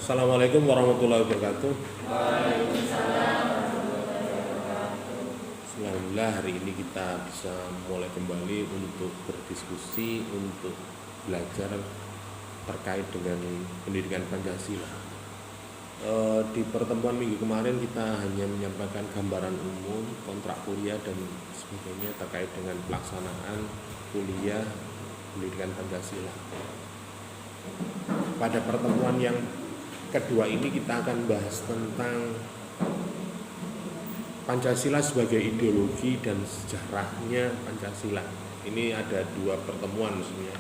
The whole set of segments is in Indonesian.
Assalamualaikum warahmatullahi wabarakatuh. Alhamdulillah hari ini kita bisa mulai kembali untuk berdiskusi, untuk belajar terkait dengan pendidikan Pancasila. Di pertemuan minggu kemarin kita hanya menyampaikan gambaran umum, kontrak kuliah dan sebagainya terkait dengan pelaksanaan kuliah pendidikan Pancasila. Pada pertemuan yang kedua ini kita akan bahas tentang Pancasila sebagai ideologi dan sejarahnya Pancasila. Ini ada dua pertemuan sebenarnya.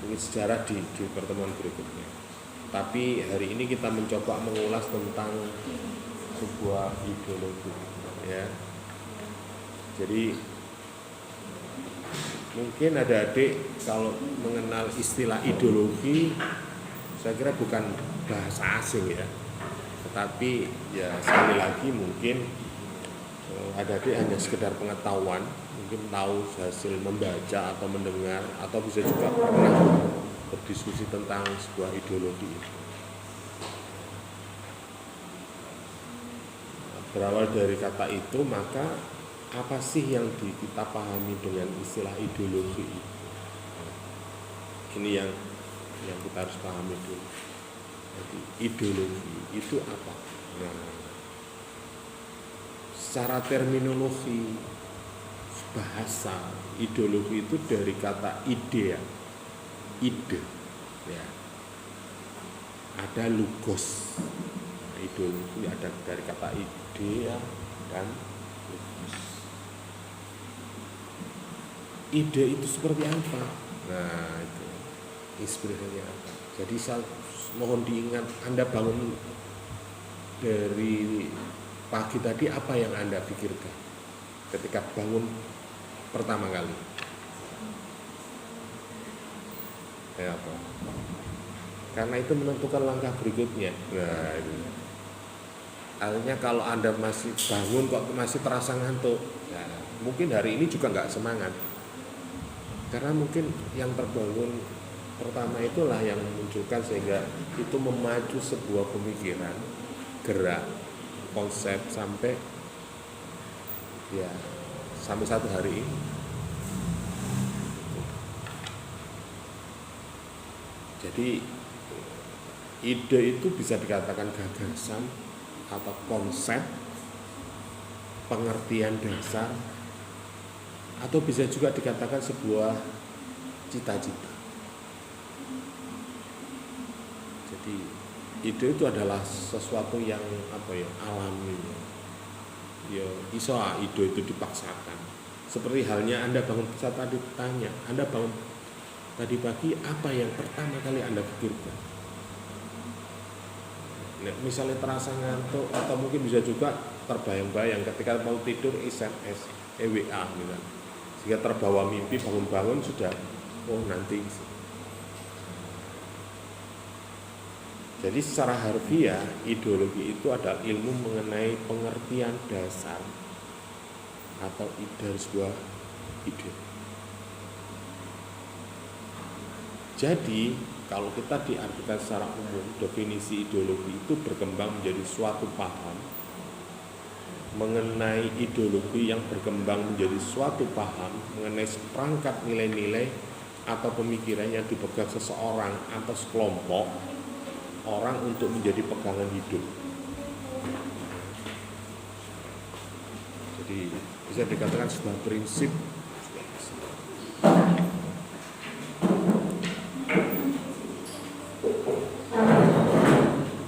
Ini sejarah di pertemuan berikutnya. Tapi hari ini kita mencoba mengulas tentang sebuah ideologi, ya. Jadi mungkin ada adik kalau mengenal istilah ideologi, saya kira bukan bahasa asing ya. Tetapi ya sekali lagi mungkin ada adik hanya sekedar pengetahuan, mungkin tahu hasil membaca atau mendengar, atau bisa juga pernah berdiskusi tentang sebuah ideologi. Berawal dari kata itu, maka apa sih yang kita pahami dengan istilah ideologi? Ini yang kita harus pahami dulu. Jadi ideologi itu apa? Nah, secara terminologi bahasa, ideologi itu dari kata ide, ya. Ada logos. Nah, ideologi ada dari kata ide dan logos. Ide itu seperti apa? Nah, itu inspirasinya apa? Jadi saya mohon diingat, Anda bangun dari pagi tadi, apa yang Anda pikirkan ketika bangun pertama kali? Ya apa? Karena itu menentukan langkah berikutnya. Nah, ini. Artinya kalau Anda masih bangun kok masih terasa ngantuk, ya, mungkin hari ini juga nggak semangat. Karena mungkin yang terbangun pertama itulah yang memunculkan sehingga itu memacu sebuah pemikiran, gerak, konsep sampai satu hari ini. Jadi ide itu bisa dikatakan gagasan atau konsep, pengertian dasar, atau bisa juga dikatakan sebuah cita-cita. Jadi ide itu adalah sesuatu yang alami. Ya iso ide itu dipaksakan. Seperti halnya Anda bangun saat tadi tanya, Anda bangun tadi pagi, apa yang pertama kali Anda pikirkan? Nah, misalnya terasa ngantuk, atau mungkin bisa juga terbayang-bayang ketika mau tidur SMS, WA gitu. Sehingga terbawa mimpi, bangun-bangun sudah, nanti. Jadi secara harfiah, ideologi itu adalah ilmu mengenai pengertian dasar atau dari sebuah ide. Jadi kalau kita diartikan secara umum, definisi ideologi itu berkembang menjadi suatu paham mengenai ideologi yang berkembang menjadi suatu paham mengenai seperangkat nilai-nilai atau pemikiran yang dipegang seseorang atau sekelompok orang untuk menjadi pegangan hidup. Jadi bisa dikatakan sebuah prinsip.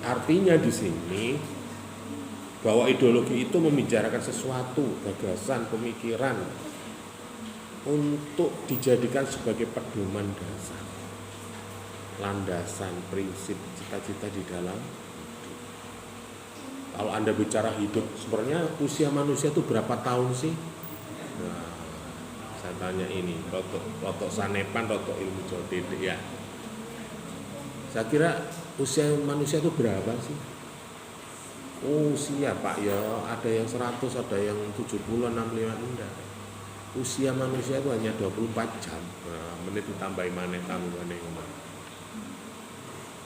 Artinya di sini bahwa ideologi itu membicarakan sesuatu, gagasan, pemikiran untuk dijadikan sebagai pedoman dasar, landasan, prinsip, cita-cita di dalam hidup. Kalau Anda bicara hidup, sebenarnya usia manusia itu berapa tahun sih? Nah, saya tanya ini, rotok sanepan, rotok ilmu jodoh ya. Saya kira usia manusia itu berapa sih? Usia Pak ya, ada yang 100, ada yang 70, 65, enggak. Usia manusia itu hanya 24 jam. Nah, menit ditambahi maneh tambah.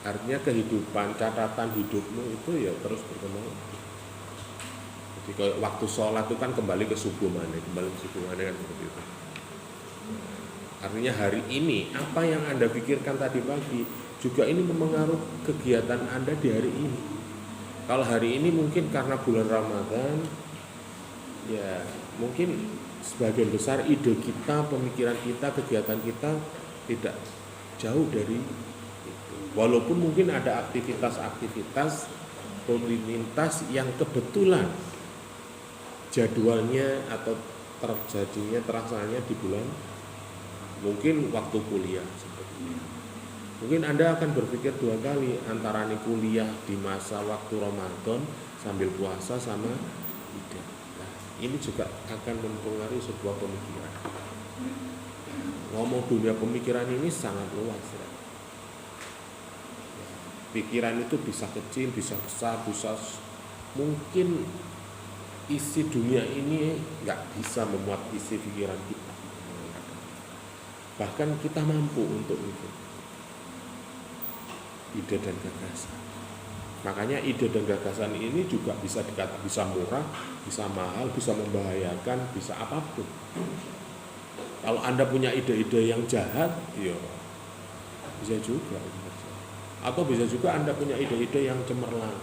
Artinya kehidupan, catatan hidupmu itu ya terus berkembang. Jadi kayak waktu sholat itu kan kembali ke subuh mana kan seperti itu. Artinya hari ini apa yang Anda pikirkan tadi pagi juga ini mempengaruhi kegiatan Anda di hari ini. Kalau hari ini mungkin karena bulan Ramadan, ya mungkin sebagian besar ide kita, pemikiran kita, kegiatan kita tidak jauh dari itu. Walaupun mungkin ada aktivitas-aktivitas rutinitas yang kebetulan jadwalnya atau terasanya di bulan mungkin waktu kuliah seperti ini. Mungkin Anda akan berpikir dua kali antara kuliah di masa waktu Ramadan sambil puasa sama tidak. Nah, ini juga akan mempengaruhi sebuah pemikiran. Ngomong dunia pemikiran ini sangat luas ya. Pikiran itu bisa kecil, bisa besar, bisa mungkin isi dunia ini nggak bisa memuat isi pikiran kita. Bahkan kita mampu untuk itu. Ide dan gagasan. Makanya ide dan gagasan ini juga bisa dikatakan bisa murah, bisa mahal, bisa membahayakan, bisa apapun. Kalau Anda punya ide-ide yang jahat, ya bisa juga. Atau bisa juga Anda punya ide-ide yang cemerlang,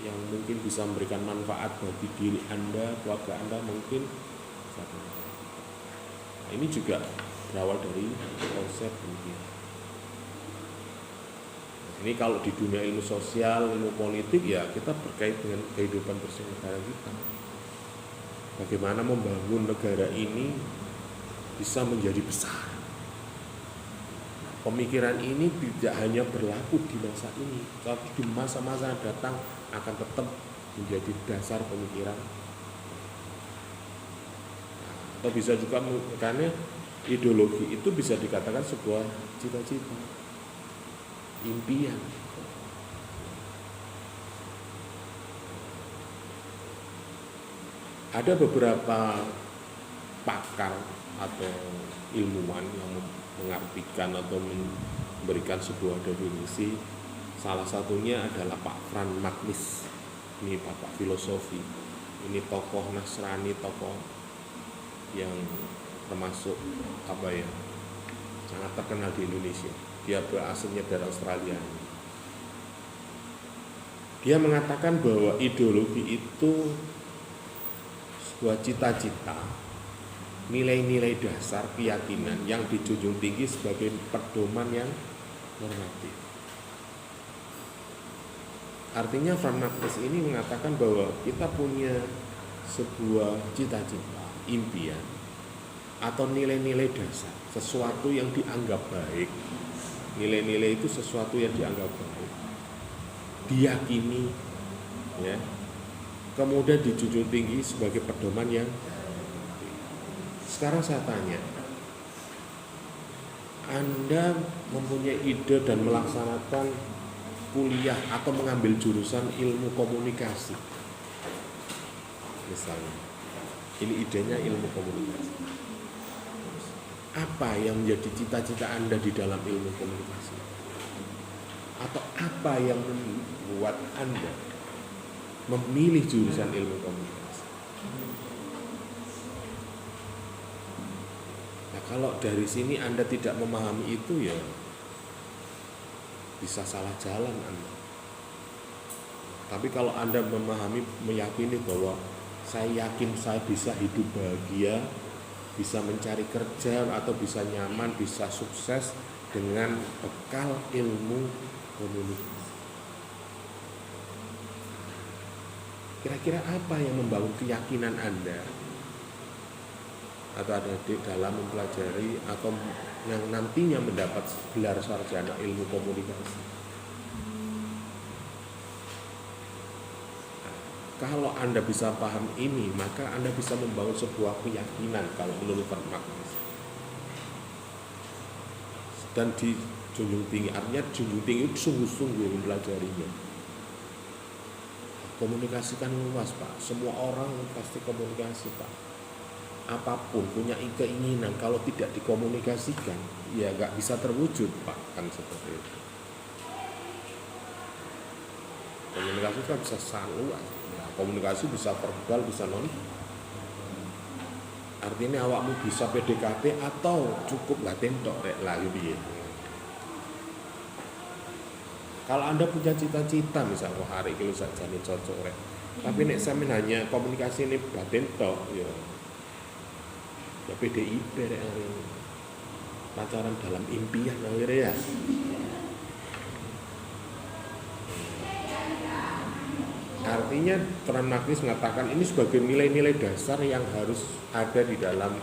yang mungkin bisa memberikan manfaat bagi diri Anda, keluarga Anda mungkin. Nah, ini juga berawal dari konsep pemikiran. Ini kalau di dunia ilmu sosial, ilmu politik ya kita berkait dengan kehidupan bernegara kita. Bagaimana membangun negara ini bisa menjadi besar. Pemikiran ini tidak hanya berlaku di masa ini, tapi di masa-masa datang akan tetap menjadi dasar pemikiran. Atau bisa juga karena ideologi itu bisa dikatakan sebuah cita-cita, impian. Ada beberapa pakar atau ilmuwan yang mengartikan atau memberikan sebuah definisi. Salah satunya adalah Pak Franz Magnus. Ini bapak filosofi. Ini tokoh Nasrani, tokoh yang termasuk sangat terkenal di Indonesia. Dia berasalnya dari Australia. Dia mengatakan bahwa ideologi itu sebuah cita-cita, nilai-nilai dasar keyakinan yang dijunjung tinggi sebagai pedoman yang normatif. Artinya Franz Magnus ini mengatakan bahwa kita punya sebuah cita-cita, impian, atau nilai-nilai dasar, sesuatu yang dianggap baik. Nilai-nilai itu sesuatu yang dianggap baik, diyakini, ya, kemudian dijunjung tinggi sebagai pedoman yang. Sekarang saya tanya, Anda mempunyai ide dan melaksanakan kuliah atau mengambil jurusan ilmu komunikasi, misalnya, ini idenya ilmu komunikasi. Apa yang menjadi cita-cita Anda di dalam ilmu komunikasi? Atau apa yang membuat Anda memilih jurusan ilmu komunikasi? Nah, kalau dari sini Anda tidak memahami itu, ya bisa salah jalan Anda. Tapi kalau Anda memahami, meyakini bahwa saya yakin saya bisa hidup bahagia, bisa mencari kerja atau bisa nyaman, bisa sukses dengan bekal ilmu komunikasi. Kira-kira apa yang membangun keyakinan Anda atau adik-adik dalam mempelajari atau yang nantinya mendapat gelar sarjana ilmu komunikasi? Kalau Anda bisa paham ini, maka Anda bisa membangun sebuah keyakinan kalau menurut Franz Magnus. Dan dijunjung tinggi, artinya junjung tinggi itu sungguh-sungguh mempelajarinya. Komunikasi kan luas, Pak. Semua orang pasti komunikasi, Pak. Apapun punya keinginan, kalau tidak dikomunikasikan, ya nggak bisa terwujud, Pak. Kan seperti itu. Komunikasi kan bisa sangat luas. Nah, komunikasi bisa verbal, bisa non. Artinya awakmu bisa PDKT atau cukup batin tok rek lah piye. Kalau Anda punya cita-cita misalnya hari ini sakjane cocok rek. Tapi nek sampean hanya komunikasi ini batin tok ya. Ya PDIP rek hari ini. Pacaran dalam impian akhirnya ya. Artinya Tuan Magnus mengatakan ini sebagai nilai-nilai dasar yang harus ada di dalam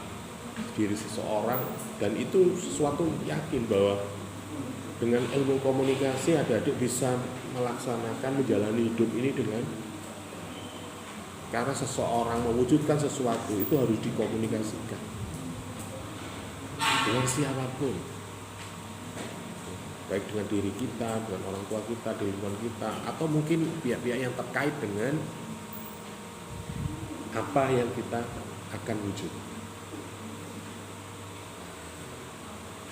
diri seseorang, dan itu sesuatu yakin bahwa dengan ilmu komunikasi adik-adik bisa melaksanakan menjalani hidup ini dengan, karena seseorang mewujudkan sesuatu itu harus dikomunikasikan dengan siapapun, baik dengan diri kita, dengan orang tua kita, di lingkungan kita, atau mungkin pihak-pihak yang terkait dengan apa yang kita akan wujud.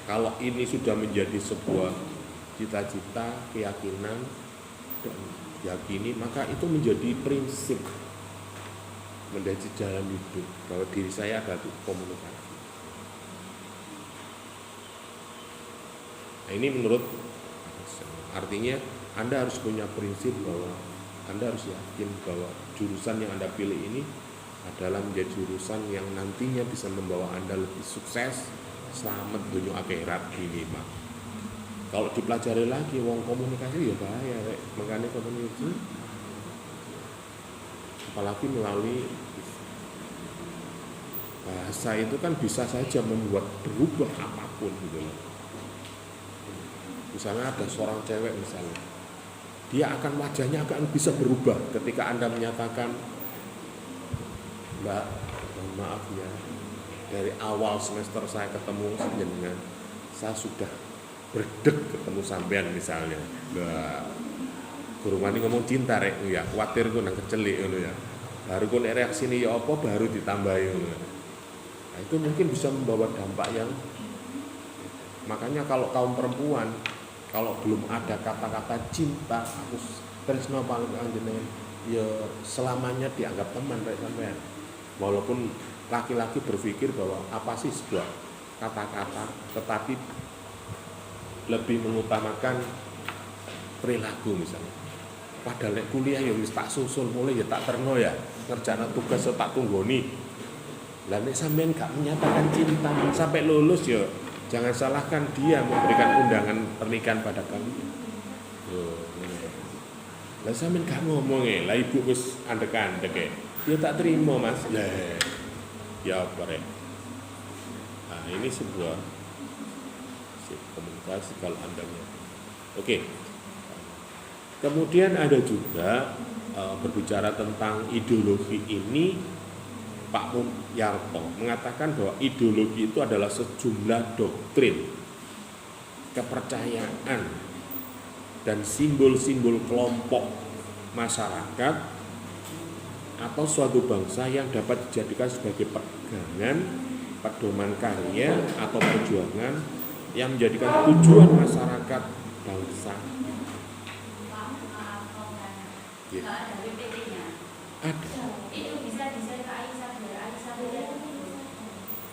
Kalau ini sudah menjadi sebuah cita-cita, keyakinan, dan yakini, maka itu menjadi prinsip, menjadi jalan hidup bahwa diri saya adalah komunikasi. Nah, ini menurut artinya Anda harus punya prinsip bahwa Anda harus yakin bahwa jurusan yang Anda pilih ini adalah menjadi jurusan yang nantinya bisa membawa Anda lebih sukses, selamat dunia akhirat ini Pak. Kalau dipelajari lagi wong komunikasi ya bahaya, makanya komunikasi apalagi melalui bahasa itu kan bisa saja membuat berubah apapun gitu loh. Misalnya ada seorang cewek misalnya, dia akan wajahnya akan bisa berubah ketika Anda menyatakan, Mbak, mohon maaf ya, dari awal semester saya ketemu dengan saya sudah berdek ketemu sampean misalnya. Mbak, guru mani ngomong cinta rek ya, khawatir ku nang kecelik ngono ya. Baru ku nek reaksine ya apa baru ditambahi ngono. Nah, itu mungkin bisa membawa dampak yang, makanya kalau kaum perempuan kalau belum ada kata-kata cinta, aku tresno panjenengan ya selamanya dianggap teman rek sampean. Walaupun laki-laki berpikir bahwa apa sih sebuah kata-kata, tetapi lebih mengutamakan perilaku misalnya. Padahal nek kuliah ya wis tak susul mulai ya tak terno ya, ngerjakan tugas tak tunggoni. Lah nek sampean gak menyatakan cinta sampai lulus ya jangan salahkan dia memberikan undangan pernikahan pada kamu. Lah sampean gak ngomong lah ibu wis andek-andek ya. Ya tak terima Mas. Ya apa rek. Nah, ini sebuah komunikasi kalau Anda ngerti. Oke. Kemudian ada juga berbicara tentang ideologi ini, Pak Yarto mengatakan bahwa ideologi itu adalah sejumlah doktrin, kepercayaan, dan simbol-simbol kelompok masyarakat atau suatu bangsa yang dapat dijadikan sebagai pegangan, pedoman karya atau perjuangan yang menjadikan tujuan masyarakat bangsa. Ya. Ada.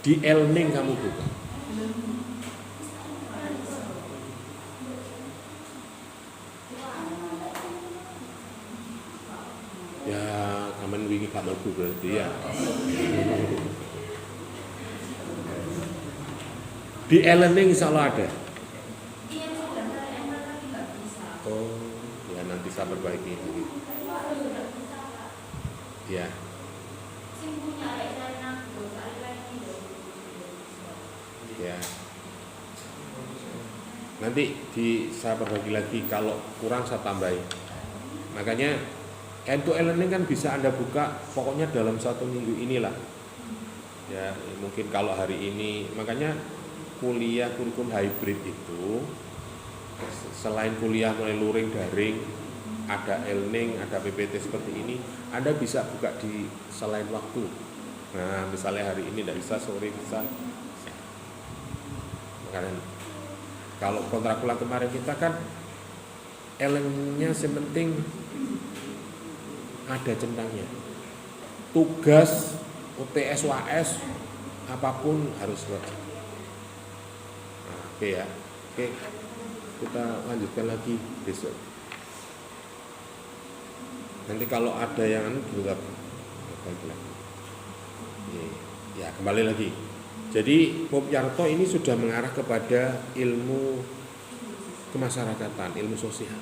Di Elning kamu buka. Ya, aman wingi gak mlebu berarti ya. Di Elning insyaallah ada. Oh, ya nanti saya perbaiki lagi. Ya. Ya. Nanti saya berbagi lagi, kalau kurang saya tambahin. Makanya end-to-end learning kan bisa Anda buka pokoknya dalam 1 minggu inilah. Ya, mungkin kalau hari ini, makanya kuliah kurikulum hybrid itu selain kuliah mulai luring daring, ada e-learning, ada PPT seperti ini, Anda bisa buka di selain waktu. Nah, misalnya hari ini tidak bisa, sore bisa. Makanya kalau kontrakular kemarin kita kan e-learningnya sementing ada centangnya. Tugas UTS UAS apapun harus wajib. Nah, oke ya. Oke. Kita lanjutkan lagi besok. Nanti kalau ada yang juga baik lagi. Ya, kembali lagi. Jadi Popiarto ini sudah mengarah kepada ilmu kemasyarakatan, ilmu sosial.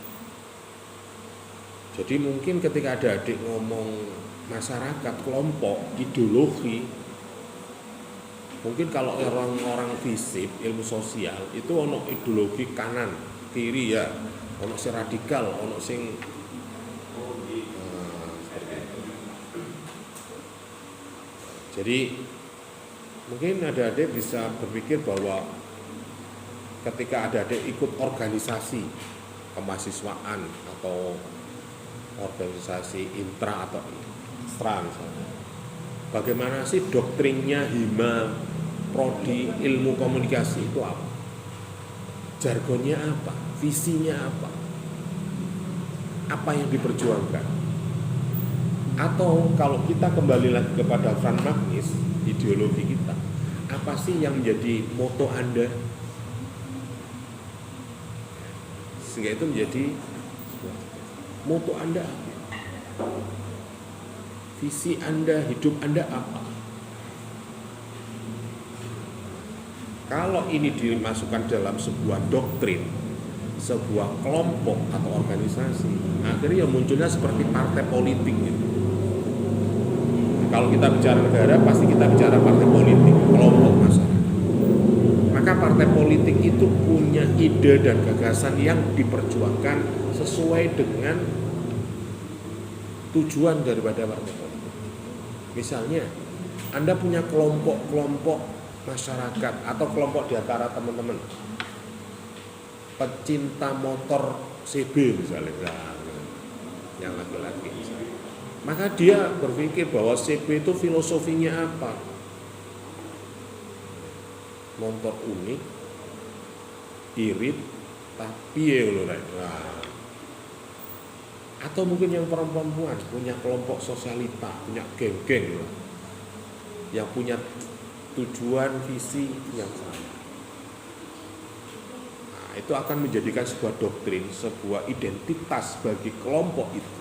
Jadi mungkin ketika ada adik ngomong masyarakat, kelompok, ideologi, mungkin kalau orang-orang fisip, ilmu sosial itu ono ideologi kanan, kiri ya, ono sing radikal, ono sing seperti itu. Jadi mungkin ada adik bisa berpikir bahwa ketika ada adik ikut organisasi kemahasiswaan atau organisasi intra atau ekstra misalnya, bagaimana sih doktrinnya hima prodi ilmu komunikasi itu apa? Jargonnya apa? Visinya apa? Apa yang diperjuangkan? Atau kalau kita kembali lagi kepada Franz Magnus, ideologi kita, apa sih yang menjadi moto Anda? Sehingga itu menjadi moto Anda apa? Visi Anda, hidup Anda apa? Kalau ini dimasukkan dalam sebuah doktrin, sebuah kelompok atau organisasi, akhirnya munculnya seperti partai politik gitu. Kalau kita bicara negara, pasti kita bicara partai politik, kelompok masyarakat. Maka partai politik itu punya ide dan gagasan yang diperjuangkan sesuai dengan tujuan daripada partai politik. Misalnya, Anda punya kelompok-kelompok masyarakat atau kelompok di antara teman-teman pecinta motor CB misalnya, yang laki-laki misalnya. Maka dia berpikir bahwa CB itu filosofinya apa? Motor unik, irit, tapi nah. Atau mungkin yang perempuan punya kelompok sosialita, punya geng-geng yang punya tujuan visi yang sama. Nah, itu akan menjadikan sebuah doktrin, sebuah identitas bagi kelompok itu.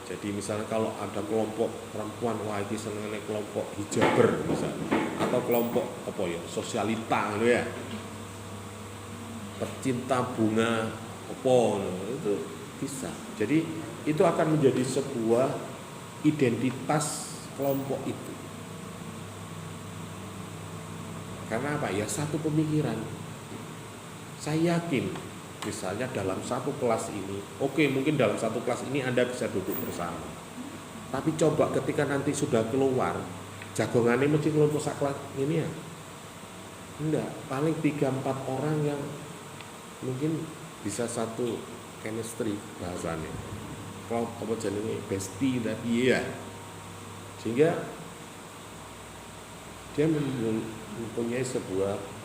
Jadi misalnya kalau ada kelompok perempuan, wah ini senengnya kelompok hijaber misalnya, atau kelompok apa ya, sosialita gitu ya, pecinta bunga apa itu bisa. Jadi itu akan menjadi sebuah identitas kelompok itu. Karena apa ya, satu pemikiran. Saya yakin misalnya dalam satu kelas ini, oke, mungkin dalam satu kelas ini Anda bisa duduk bersama. Tapi coba ketika nanti sudah keluar, jagongannya mesti kelompok saklat ini ya. Enggak, paling 3-4 orang yang mungkin bisa satu chemistry bahasanya. Kalau apa jenenge bestie tapi ya. Sehingga dia mempunyai sebuah.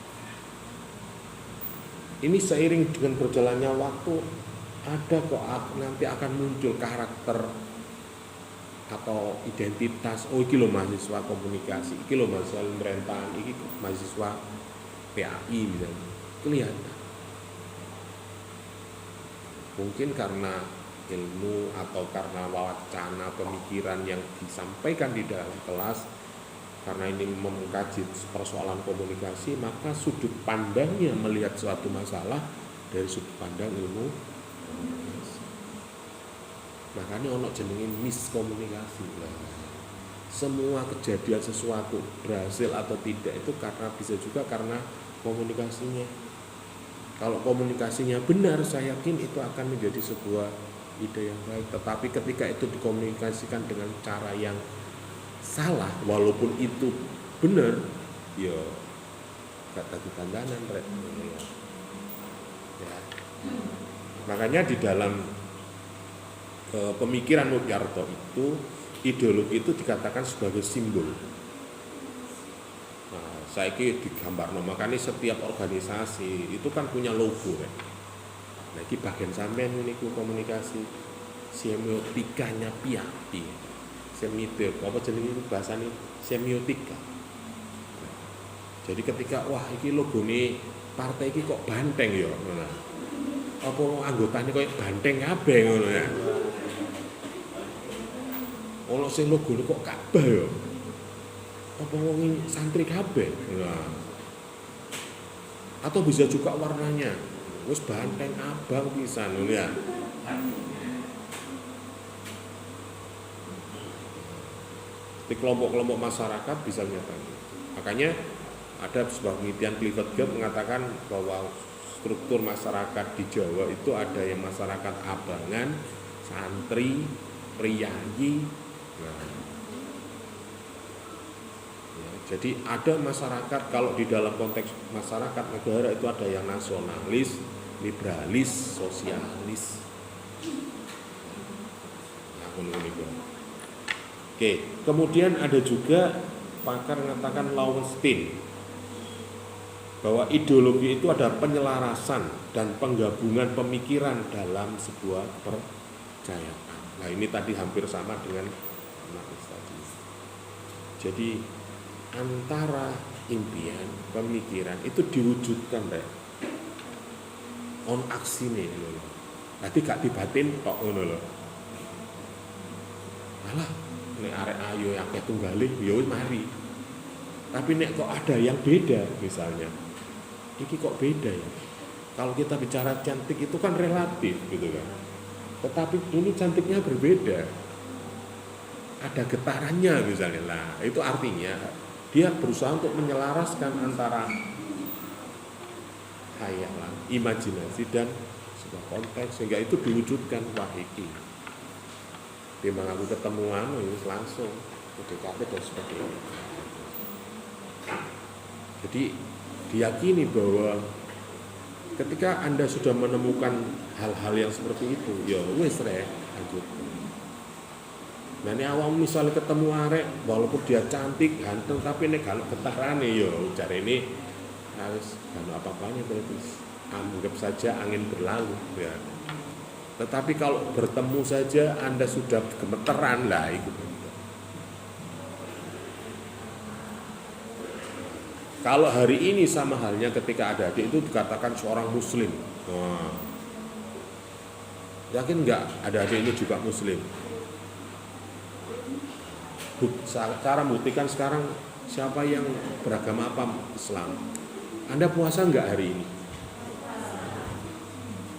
Ini seiring dengan berjalannya waktu, ada kok nanti akan muncul karakter atau identitas. Oh, iki lho mahasiswa komunikasi, iki lho mahasiswa pemerintahan, iki mahasiswa PAI misalnya. Kelihatan. Mungkin karena ilmu atau karena wacana pemikiran yang disampaikan di dalam kelas. Karena ini mengkaji persoalan komunikasi, maka sudut pandangnya melihat suatu masalah dari sudut pandang ilmu komunikasi. Makanya ono jenenge miskomunikasi. Semua kejadian sesuatu berhasil atau tidak itu karena bisa juga karena komunikasinya. Kalau komunikasinya benar, saya yakin itu akan menjadi sebuah ide yang baik. Tetapi ketika itu dikomunikasikan dengan cara yang salah, walaupun itu benar, ya kata ditandanan ya. Makanya di dalam pemikiran Popiarto itu, ideologi itu dikatakan sebagai simbol. Nah, saya ini digambar, makanya setiap organisasi itu kan punya logo ya. Nah, ini bagian sampean ini komunikasi. semiotikanya piye. Semiotik apa jenenge bahasane semiotika. Jadi ketika wah iki logone partai iki kok banteng ya ngono. Apa anggotane koyo banteng kabeh ngono ya. Ono sing logone kok Ka'bah ya. Apa wong santri kabeh. Nah. Atau bisa juga warnanya wis banteng abang pisan ngono ya. Di kelompok-kelompok masyarakat bisa menyatakan. Makanya ada sebuah penelitian Clifford Gap mengatakan bahwa struktur masyarakat di Jawa itu ada yang masyarakat abangan, santri, priyayi. Nah, ya, jadi ada masyarakat, kalau di dalam konteks masyarakat negara itu ada yang nasionalis, liberalis, sosialis. Nah, oke, kemudian ada juga pakar mengatakan Lowenstein bahwa ideologi itu ada penyelarasan dan penggabungan pemikiran dalam sebuah percayaan. Nah ini tadi hampir sama dengan Marx tadi. Jadi antara impian, pemikiran itu diwujudkan deh. On aksi nih loh. Nanti gak dibatin tok ngono loh. Malah nek arek ayo akeh tunggale ya wis mari. Tapi nek kok ada yang beda misalnya. Iki kok beda ya. Kalau kita bicara cantik itu kan relatif gitu kan. Tetapi ini cantiknya berbeda. Ada getarannya misalnya. Nah, itu artinya dia berusaha untuk menyelaraskan antara khayalan, imajinasi dan sebuah konteks sehingga itu diwujudkan wah iki. Timbang aku ketemuan langsung PDKT dan sebagainya. Jadi diyakini bahwa ketika Anda sudah menemukan hal-hal yang seperti itu, ya wis rek lanjut. Nah ini awam misalnya ketemu arek, walaupun dia cantik, ganteng, tapi nek kalau getarane ya cari ini harus gak apa-apanya berarti anggap saja angin berlalu ya. Tetapi kalau bertemu saja Anda sudah gemeteran lah itu. Kalau hari ini sama halnya ketika ada adik itu dikatakan seorang muslim. Wah. Yakin enggak ada adik ini juga muslim? Cara membuktikan sekarang siapa yang beragama apa Islam. Anda puasa enggak hari ini?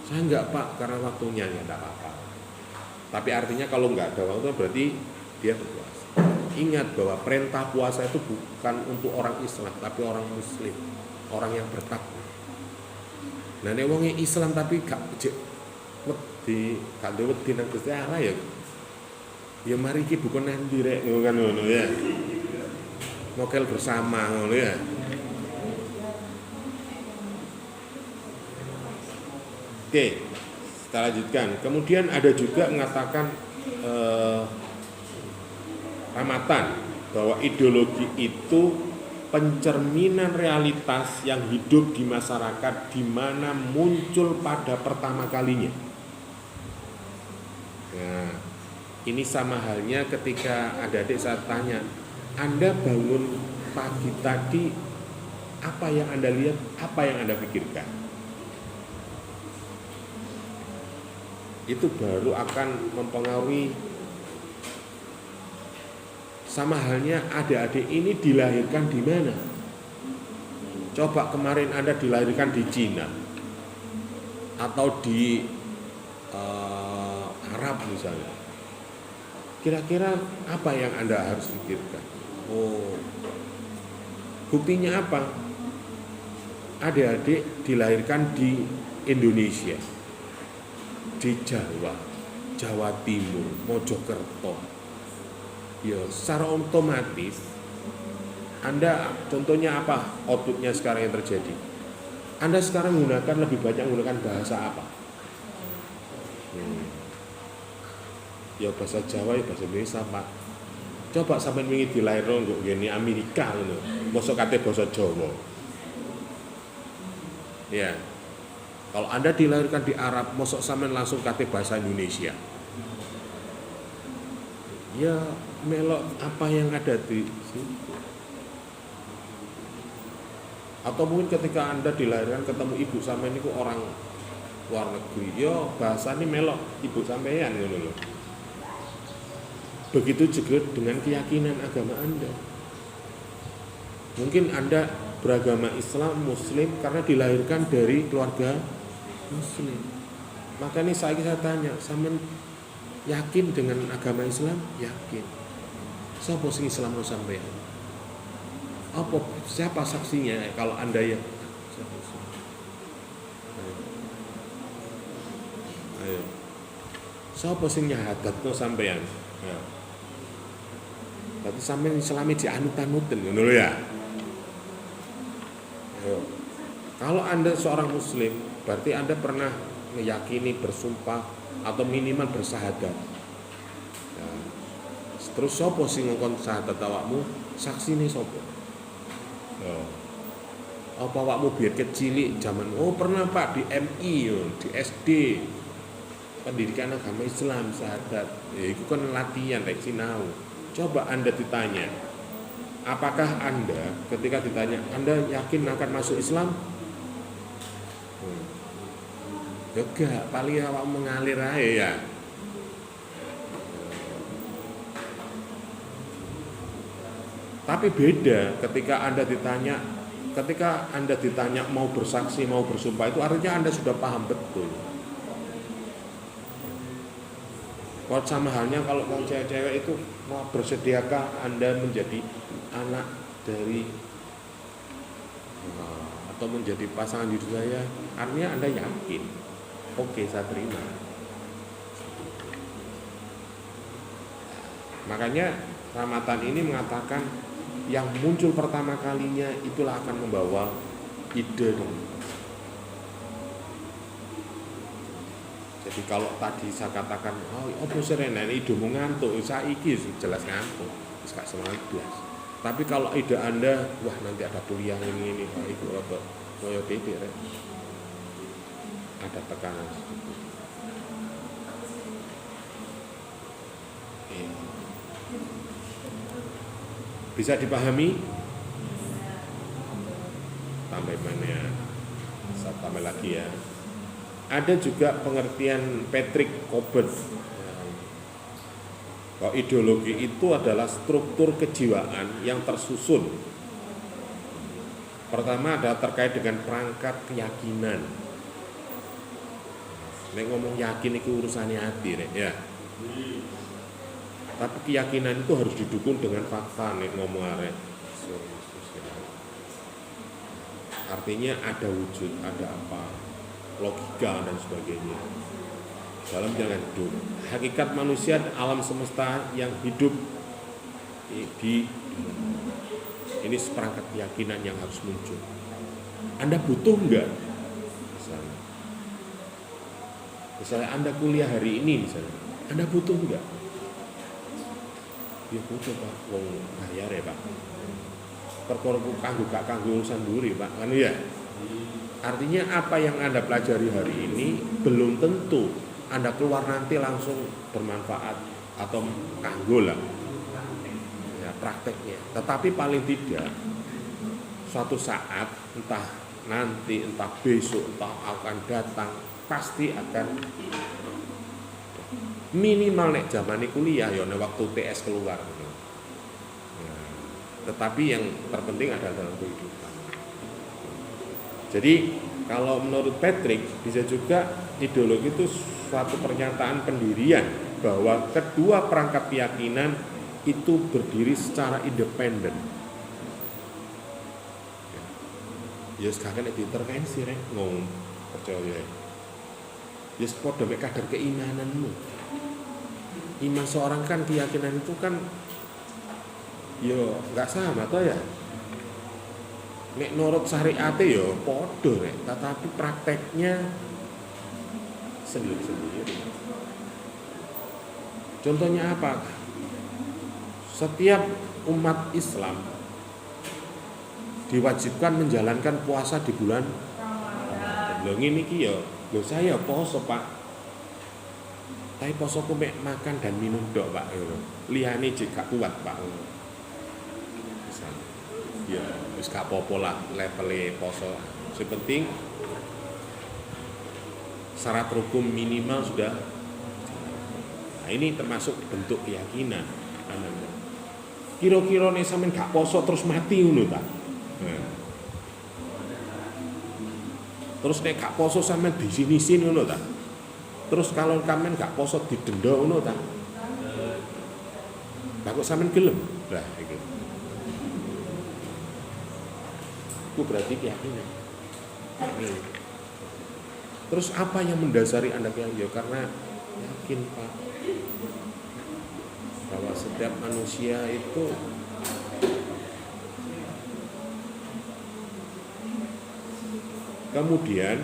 Saya enggak Pak, karena waktunya ya enggak apa-apa. Tapi artinya kalau enggak ada waktu berarti dia berpuasa. Ingat bahwa perintah puasa itu bukan untuk orang Islam, tapi orang Muslim, orang yang bertakwa. Nah, nek wong Islam tapi gak wedi, gak wedi nang Gusti Allah ya. Ya mari iki bukan nanti rek kan ngono ya. Mokel bersama ngono ya. Oke, kita lanjutkan. Kemudian ada juga mengatakan Ramatan bahwa ideologi itu pencerminan realitas yang hidup di masyarakat di mana muncul pada pertama kalinya. Nah, ini sama halnya ketika adik-adik saya tanya, Anda bangun pagi tadi, apa yang Anda lihat, apa yang Anda pikirkan? Itu baru akan mempengaruhi. Sama halnya adik-adik ini dilahirkan di mana? Coba kemarin Anda dilahirkan di Cina atau di Arab misalnya. Kira-kira apa yang Anda harus pikirkan? Oh, buktinya apa? Adik-adik dilahirkan di Indonesia, di Jawa, Jawa Timur, Mojokerto. Ya, secara otomatis Anda contohnya apa outputnya sekarang yang terjadi? Anda sekarang menggunakan lebih banyak menggunakan bahasa apa? Ya bahasa Jawa, ya bahasa Indonesia Pak. Coba sampean wingi dilairno nggo ngene Amerika ngono. Mosok kate basa Jawa. Ya. Kalau Anda dilahirkan di Arab, mosok sampean langsung kate bahasa Indonesia. Ya melok apa yang ada di situ. Atau mungkin ketika Anda dilahirkan ketemu ibu sampean niku orang luar negeri, yo bahasane melok ibu sampean ngono lho. Begitu juga dengan keyakinan agama Anda. Mungkin Anda beragama Islam, Muslim karena dilahirkan dari keluarga Muslim. Makanya saya tanya, sampean yakin dengan agama Islam? Yakin. Siapa sing Islam sampean? Apa siapa saksinya kalau Anda ya? Ayo. Siapa sing nyahadatno sampean? Ya. Berarti sampean Islami dianut-anutin ngono lho ya. Ayo. Kalau Anda seorang muslim, berarti Anda pernah meyakini, bersumpah atau minimal bersahadat. Ya. Terus sapa sing ngongkon syahadat awakmu? Saksine sapa? Ya. Apa awakmu biar kecilik zaman pernah Pak di MI di SD pendidikan agama Islam syahadat. Ya itu kan latihan rek sinau. Coba Anda ditanya, apakah Anda ketika ditanya Anda yakin akan masuk Islam? Ya enggak, paling awak mengalir aja ya. Tapi beda ketika Anda ditanya mau bersaksi, mau bersumpah, itu artinya Anda sudah paham betul. Kalau sama halnya kalau cewek-cewek itu mau bersediakah Anda menjadi anak dari atau menjadi pasangan hidup saya? Artinya Anda yakin. Oke, saya terima. Makanya Ramadan ini mengatakan yang muncul pertama kalinya itulah akan membawa ide dan jadi kalau tadi saya katakan apa serena ide mau ngantuk, saiki jelas ngantuk, gak semangat belas. Tapi kalau ide Anda, wah nanti ada kuliah ini itu apa koyo titik ada tekanan. Bisa dipahami? Tambah mana ya? Saya tambah lagi ya. Ada juga pengertian Patrick Colbert. Kalau ideologi itu adalah struktur kejiwaan yang tersusun. Pertama adalah terkait dengan perangkat keyakinan. Nek ngomong yakin itu urusannya hati, ya. Tapi keyakinan itu harus didukung dengan fakta, nek ngomong arek. Artinya ada wujud, ada apa, logika dan sebagainya. Dalam jalan hidup, hakikat manusia alam semesta yang hidup di ini seperangkat keyakinan yang harus muncul. Anda butuh enggak? Misalnya Anda kuliah hari ini misalnya, Anda butuh enggak? Ya butuh Pak, wong bayar ya Pak. Perkara kanggo urusan duri Pak, kan ya. Artinya apa yang Anda pelajari hari ini belum tentu Anda keluar nanti langsung bermanfaat atau kanggo lah. Ya prakteknya. Tetapi paling tidak suatu saat entah nanti, entah besok, entah akan datang pasti akan minimal nek zaman kuliah ya nek waktu TS keluar gitu. Ya, tetapi yang terpenting adalah dalam kehidupan. Jadi kalau menurut Patrick bisa juga ideologi itu suatu pernyataan pendirian bahwa kedua perangkat keyakinan itu berdiri secara independen. Ya sekarang diintervensi rek ngomong percaya. Ya padha mek kadar keimananmu. Iman seorang kan keyakinan itu kan yo nggak sama toh ya. Nek nurut syariat yo podo rek, tetapi prakteknya sendiri-sendiri. Contohnya apa? Setiap umat Islam diwajibkan menjalankan puasa di bulan Ramadan. Lho ngene iki yo, lho saya poso Pak. Tapi posoku mek makan dan minum dok Pak. Liyane jek gak kuat Pak. Misal. Ya wis gak apa-apa lah levele poso. Yang penting syarat rukun minimal sudah. Nah, ini termasuk bentuk keyakinan. Kira-kira nih sampean gak poso terus mati ngono ta? Nah. Terus nek gak poso sampean disinisin ngono ta? Terus kalau sampean gak poso didenda ngono ta? Lah kok sampean gelem? Lah iki. Itu berarti keyakinan. Terus apa yang mendasari Anda keyakinan? Ya karena yakin Pak bahwa setiap manusia itu kemudian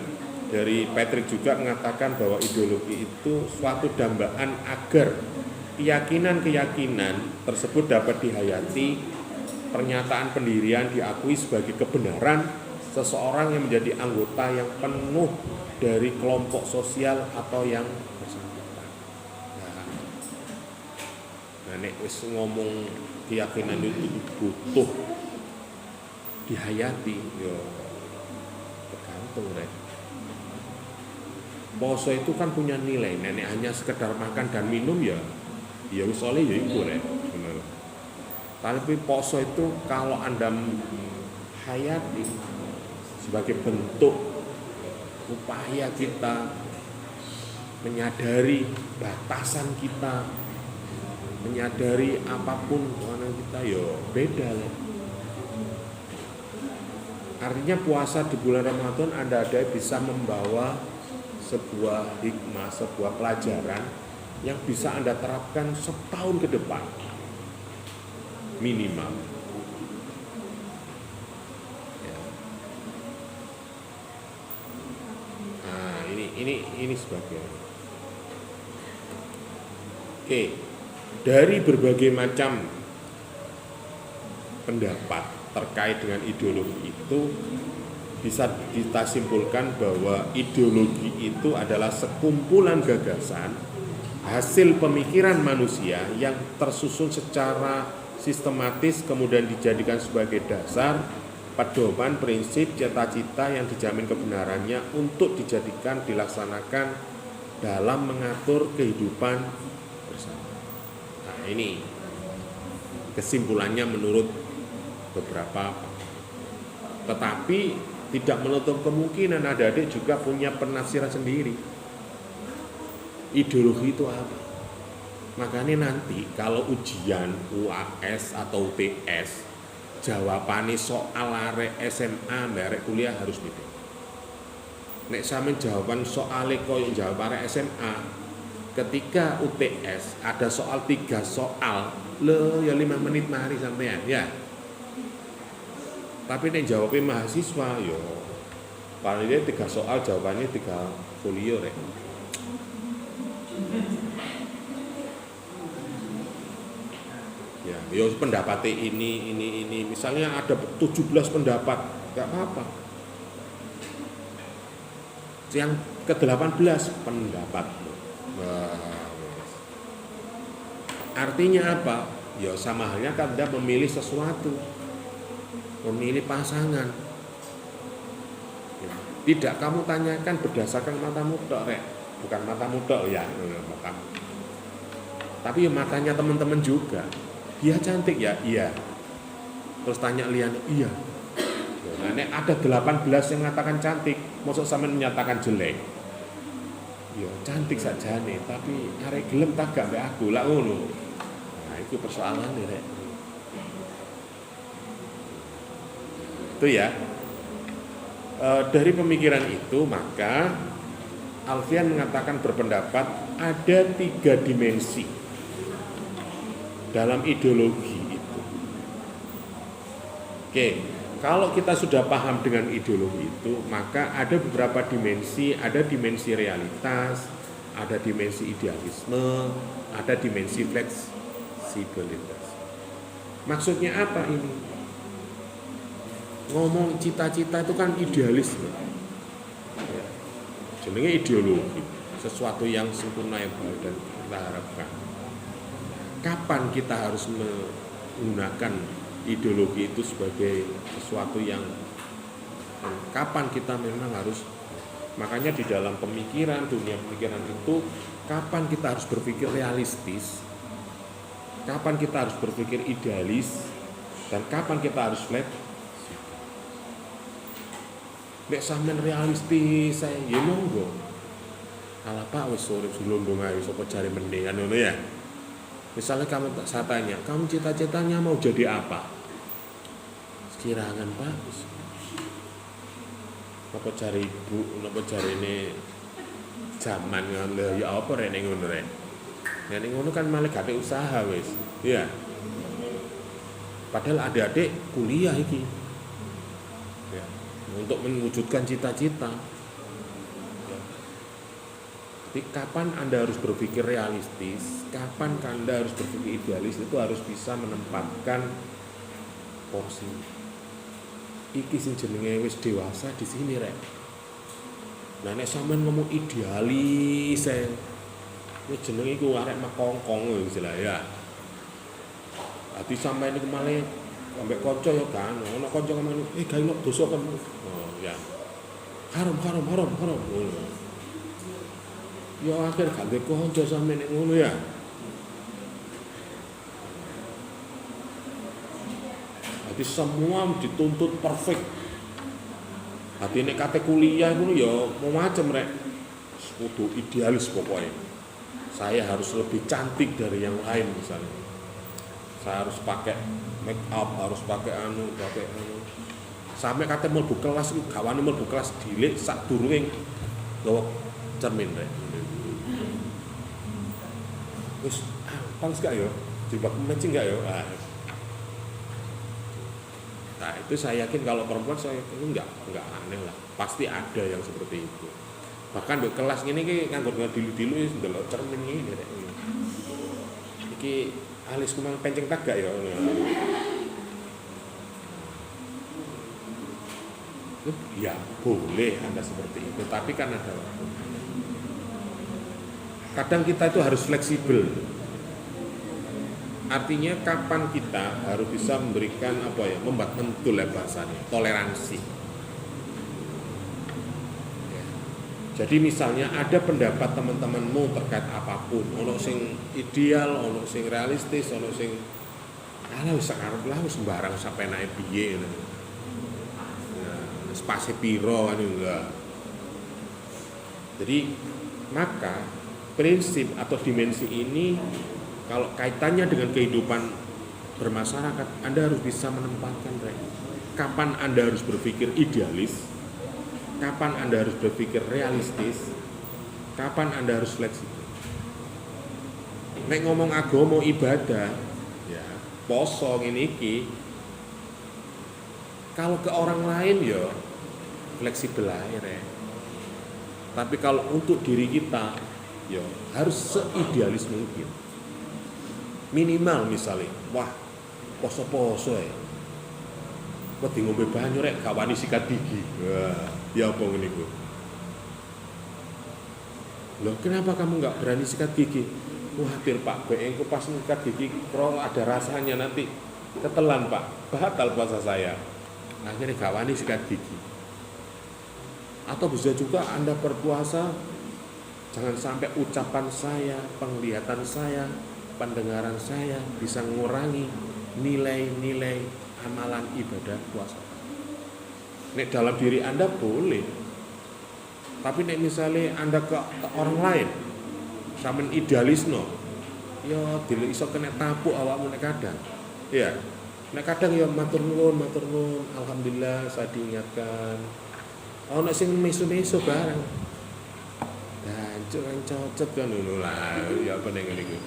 dari Patrick juga mengatakan bahwa ideologi itu suatu dambaan agar keyakinan-keyakinan tersebut dapat dihayati, pernyataan pendirian diakui sebagai kebenaran seseorang yang menjadi anggota yang penuh dari kelompok sosial atau yang bersangkutan. Nah, nek wis ngomong keyakinan itu butuh dihayati, yo tergantung rek. Poso itu kan punya nilai, nenek hanya sekedar makan dan minum ya wis oleh ya iku rek. Bener. Tapi poso itu kalau Anda hayati sebagai bentuk upaya kita menyadari batasan kita, menyadari apapun keuangan kita, ya beda lah. Artinya puasa di bulan Ramadan Anda ada bisa membawa sebuah hikmah, sebuah pelajaran yang bisa Anda terapkan setahun ke depan minimal. Ya. Nah, ini sebagian. Oke, dari berbagai macam pendapat terkait dengan ideologi itu bisa kita simpulkan bahwa ideologi itu adalah sekumpulan gagasan hasil pemikiran manusia yang tersusun secara sistematis kemudian dijadikan sebagai dasar pedoman prinsip cita-cita yang dijamin kebenarannya untuk dijadikan dilaksanakan dalam mengatur kehidupan bersama. Nah, ini kesimpulannya menurut beberapa, tetapi tidak menutup kemungkinan adik-adik juga punya penafsiran sendiri. Ideologi itu apa? Makanya nanti kalau ujian UAS atau UTS jawabannya soal arek SMA arek kuliah harus beda. Nek sampean jawaban soal koyo jawab arek SMA, ketika UTS ada soal 3 soal, lo ya 5 menit mari sampean ya. Tapi nek jawabnya mahasiswa yo paling dia 3 soal jawabannya 3 folio rek. Ya, yo pendapatnya ini misalnya ada 17 pendapat, enggak apa-apa. Yang ke-18 pendapat. Artinya apa? Ya sama halnya Anda memilih sesuatu, memilih pasangan. Tidak kamu tanyakan berdasarkan matamu tok rek, bukan matamu tok ya, matamu. Tapi ya matanya teman-teman juga. Dia cantik ya, iya. Terus tanya lian, iya. Nah, nek ada 18 yang mengatakan cantik, maksud sampean menyatakan jelek. Ya cantik saja nih, tapi arek gelem tak gak mbek aku lah ngono. Nah, itu persoalan nih rek. Itu ya. Dari pemikiran itu maka Alfian mengatakan berpendapat ada 3 dimensi dalam ideologi itu. Oke, kalau kita sudah paham dengan ideologi itu, maka ada beberapa dimensi, ada dimensi realitas, ada dimensi idealisme, ada dimensi fleksibilitas. Maksudnya apa ini? Ngomong cita-cita itu kan idealisme. Jenenge ideologi. sesuatu yang sempurna yang baik dan kita harapkan. Kapan kita harus menggunakan ideologi itu sebagai sesuatu yang, kapan kita memang harus, makanya di dalam pemikiran, dunia pemikiran itu, kapan kita harus berpikir realistis, kapan kita harus berpikir idealis, dan kapan kita harus flat. Nek sampean realistis saya ya monggo. Ala Pak wis urip Selondong ae sapa jare mendingan ngono ya. Misalnya saya tanya, kamu cita-citanya mau jadi apa? Sekirangan Pak. Apa cari ibu, apa cari ini zaman ngono ya apa rene ngono rek. Nek ngono kan malah gak ada usaha wis. Iya. Padahal adik-adik kuliah iki. Ya, untuk mewujudkan cita-cita. Jadi kapan Anda harus berpikir realistis, kapan Anda harus berpikir idealis, itu harus bisa menempatkan porsi. Iki sing jenenge wis dewasa di sini rek. Nah nek sampean ngomong idealis saya, wis jenenge iku arek makongkong wis lah ya. Ati sampean iku malah ambek kanca ya kan, ono kanca ngomong gawe dosa kan. Oh ya. Haram. Ngono. Ya akhir gak duwe kanca sampe nek ngono ya. Jadi semua dituntut perfect. Tapi nek kate kuliah ngono ya mau macam rek. Kudu idealis pokoknya. Saya harus lebih cantik dari yang lain misalnya. Saya harus pakai make up, harus pakai anu. Sampai kate mlebu kelas iku gawane mlebu kelas dhilik sak durunge gawa cermin rek. Wis pang gak ya? Jilbab matching gak ya? Nah itu saya yakin kalau perempuan saya yakin enggak aneh lah. Pasti ada yang seperti itu. Bahkan di kelas ini ki nganggo dilu-dilu wis ndelok cermin iki rek. Iki alis kumang penceng tagak ya. Ya boleh Anda seperti itu, tapi kan ada waktu. Kadang kita itu harus fleksibel. Artinya kapan kita harus bisa memberikan membuat mentul ya bahasanya, toleransi. Ya. Jadi misalnya ada pendapat teman-temanmu terkait apapun, ono sing ideal, ono sing realistis, ono sing wis arep lah wis sembarang sampai naik piye ngono. Ya, spasi piro kan enggak. Jadi maka prinsip atau dimensi ini kalau kaitannya dengan kehidupan bermasyarakat, Anda harus bisa menempatkan kapan Anda harus berpikir idealis, kapan Anda harus berpikir realistis, kapan Anda harus fleksibel. Nek ngomong agama ibadah, ya poso ngene iki, kalau ke orang lain ya fleksibel aja rek. Tapi kalau untuk diri kita ya harus seidealis mungkin. Minimal misalnya, wah poso-poso ya. Wedi ngombe banyu rek gak wani sikat gigi. Wah, ya apa ngene iku? Loh, kenapa kamu nggak berani sikat gigi? Khawatir Pak, engko pas sikat gigi kalau ada rasanya nanti ketelan Pak, batal puasa saya. Akhirnya gak wani sikat gigi. Atau bisa juga Anda berpuasa, jangan sampai ucapan saya, penglihatan saya, pendengaran saya bisa mengurangi nilai-nilai amalan ibadah puasa. Nek dalam diri Anda boleh, tapi nek misalnya Anda ke orang lain, sampean idealisno, ya dile iso kena tapuk awakmu nek kadang. Ya, nek kadang ya matur nuwun, alhamdulillah saya diingatkan. Nek sing mesu-mesu bareng. Jangan cocok kan dulu lah, ya apa nih gini.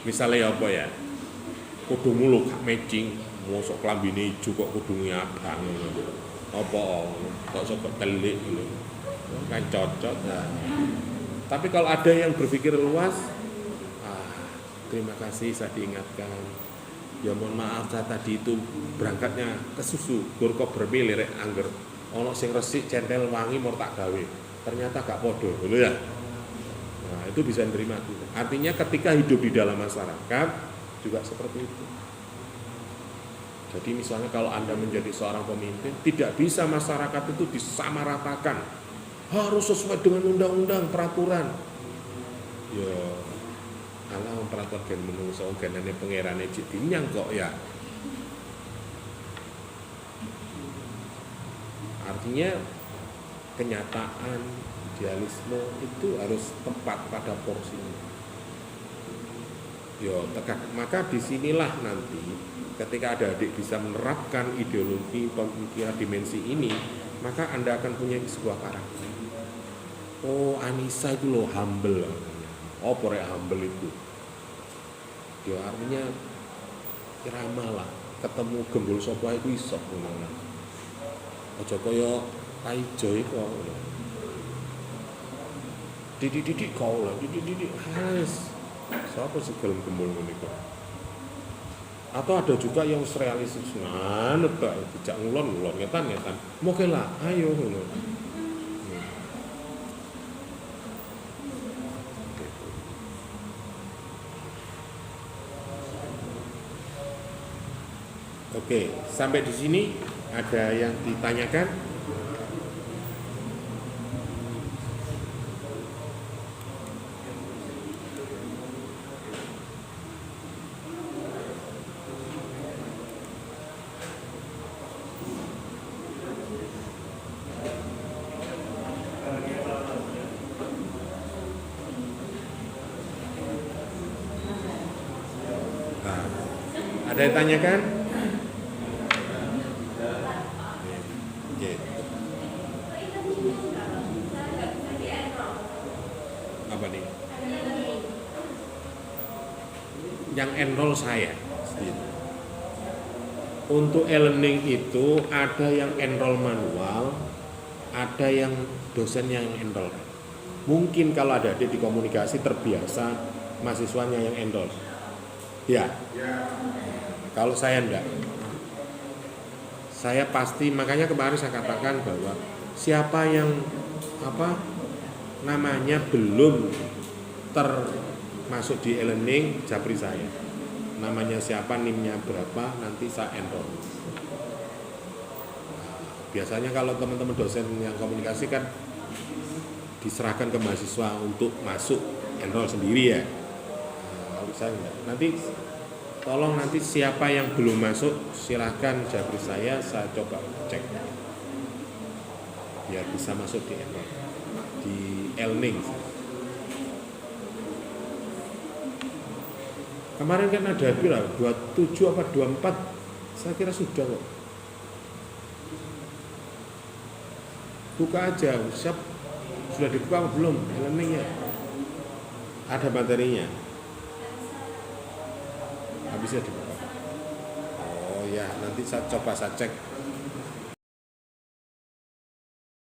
Misalnya ya apa ya, kudu mulu gak matching, mosok klambine ijo kok kudune abang, apa kok sok telik gitu, kan cocok. Nah. Tapi kalau ada yang berpikir luas, terima kasih saya diingatkan. Ya mohon maaf saya tadi itu berangkatnya ke susu, gur kok berpilih rek angger. Ono sing resik centel wangi mau tak gawe. ternyata gak podo dulu ya. Nah, itu bisa nerima dulu. Artinya ketika hidup di dalam masyarakat juga seperti itu. Jadi misalnya kalau Anda menjadi seorang pemimpin, tidak bisa masyarakat itu disamaratakan. Harus sesuai dengan undang-undang, peraturan. Ya, alah peraturan gen menungso genane pangerane cik dinyang kok ya. Artinya kenyataan idealisme itu harus tepat pada porsinya. Yo, maka disinilah nanti ketika adik-adik bisa menerapkan ideologi pemikiran dimensi ini, maka Anda akan punya sebuah karakter. Oh, Anissa itu loh humble. Oh, porek humble itu. Ya artinya ramah lah. Ketemu gembul sapa iku iso ngono. Aja kaya Taijo iku. Didik kau lah, didik harus. Siapa sih gelem gembul ngene iku? Atau ada juga yang realistis, nganut kok, dijak ngulon ngetan. Moga lah, ayo ngono. Oke, sampai di sini ada yang ditanyakan? Nah, ada yang tanyakan? Apa nih? Yang enroll saya. Untuk e-learning itu ada yang enroll manual, ada yang dosen yang enroll. Mungkin kalau ada adik di komunikasi terbiasa mahasiswanya yang enroll. Ya. Kalau saya enggak. Saya pasti, makanya kemarin saya katakan bahwa siapa yang namanya belum termasuk di e-learning, japri saya. Namanya siapa, NIM-nya berapa, nanti saya enroll. Biasanya kalau teman-teman dosen yang komunikasi kan diserahkan ke mahasiswa untuk masuk enroll sendiri ya. Kalau saya enggak. Nanti tolong nanti siapa yang belum masuk silahkan japri saya coba cek biar bisa masuk di enroll di e-learning. Kemarin kan ada berapa? 27 apa 24? Saya kira sudah kok. Buka aja, siap. Sudah dibuka apa belum? E-learningnya. Ada materinya. Habisnya dibuka. Oh ya, nanti saya coba cek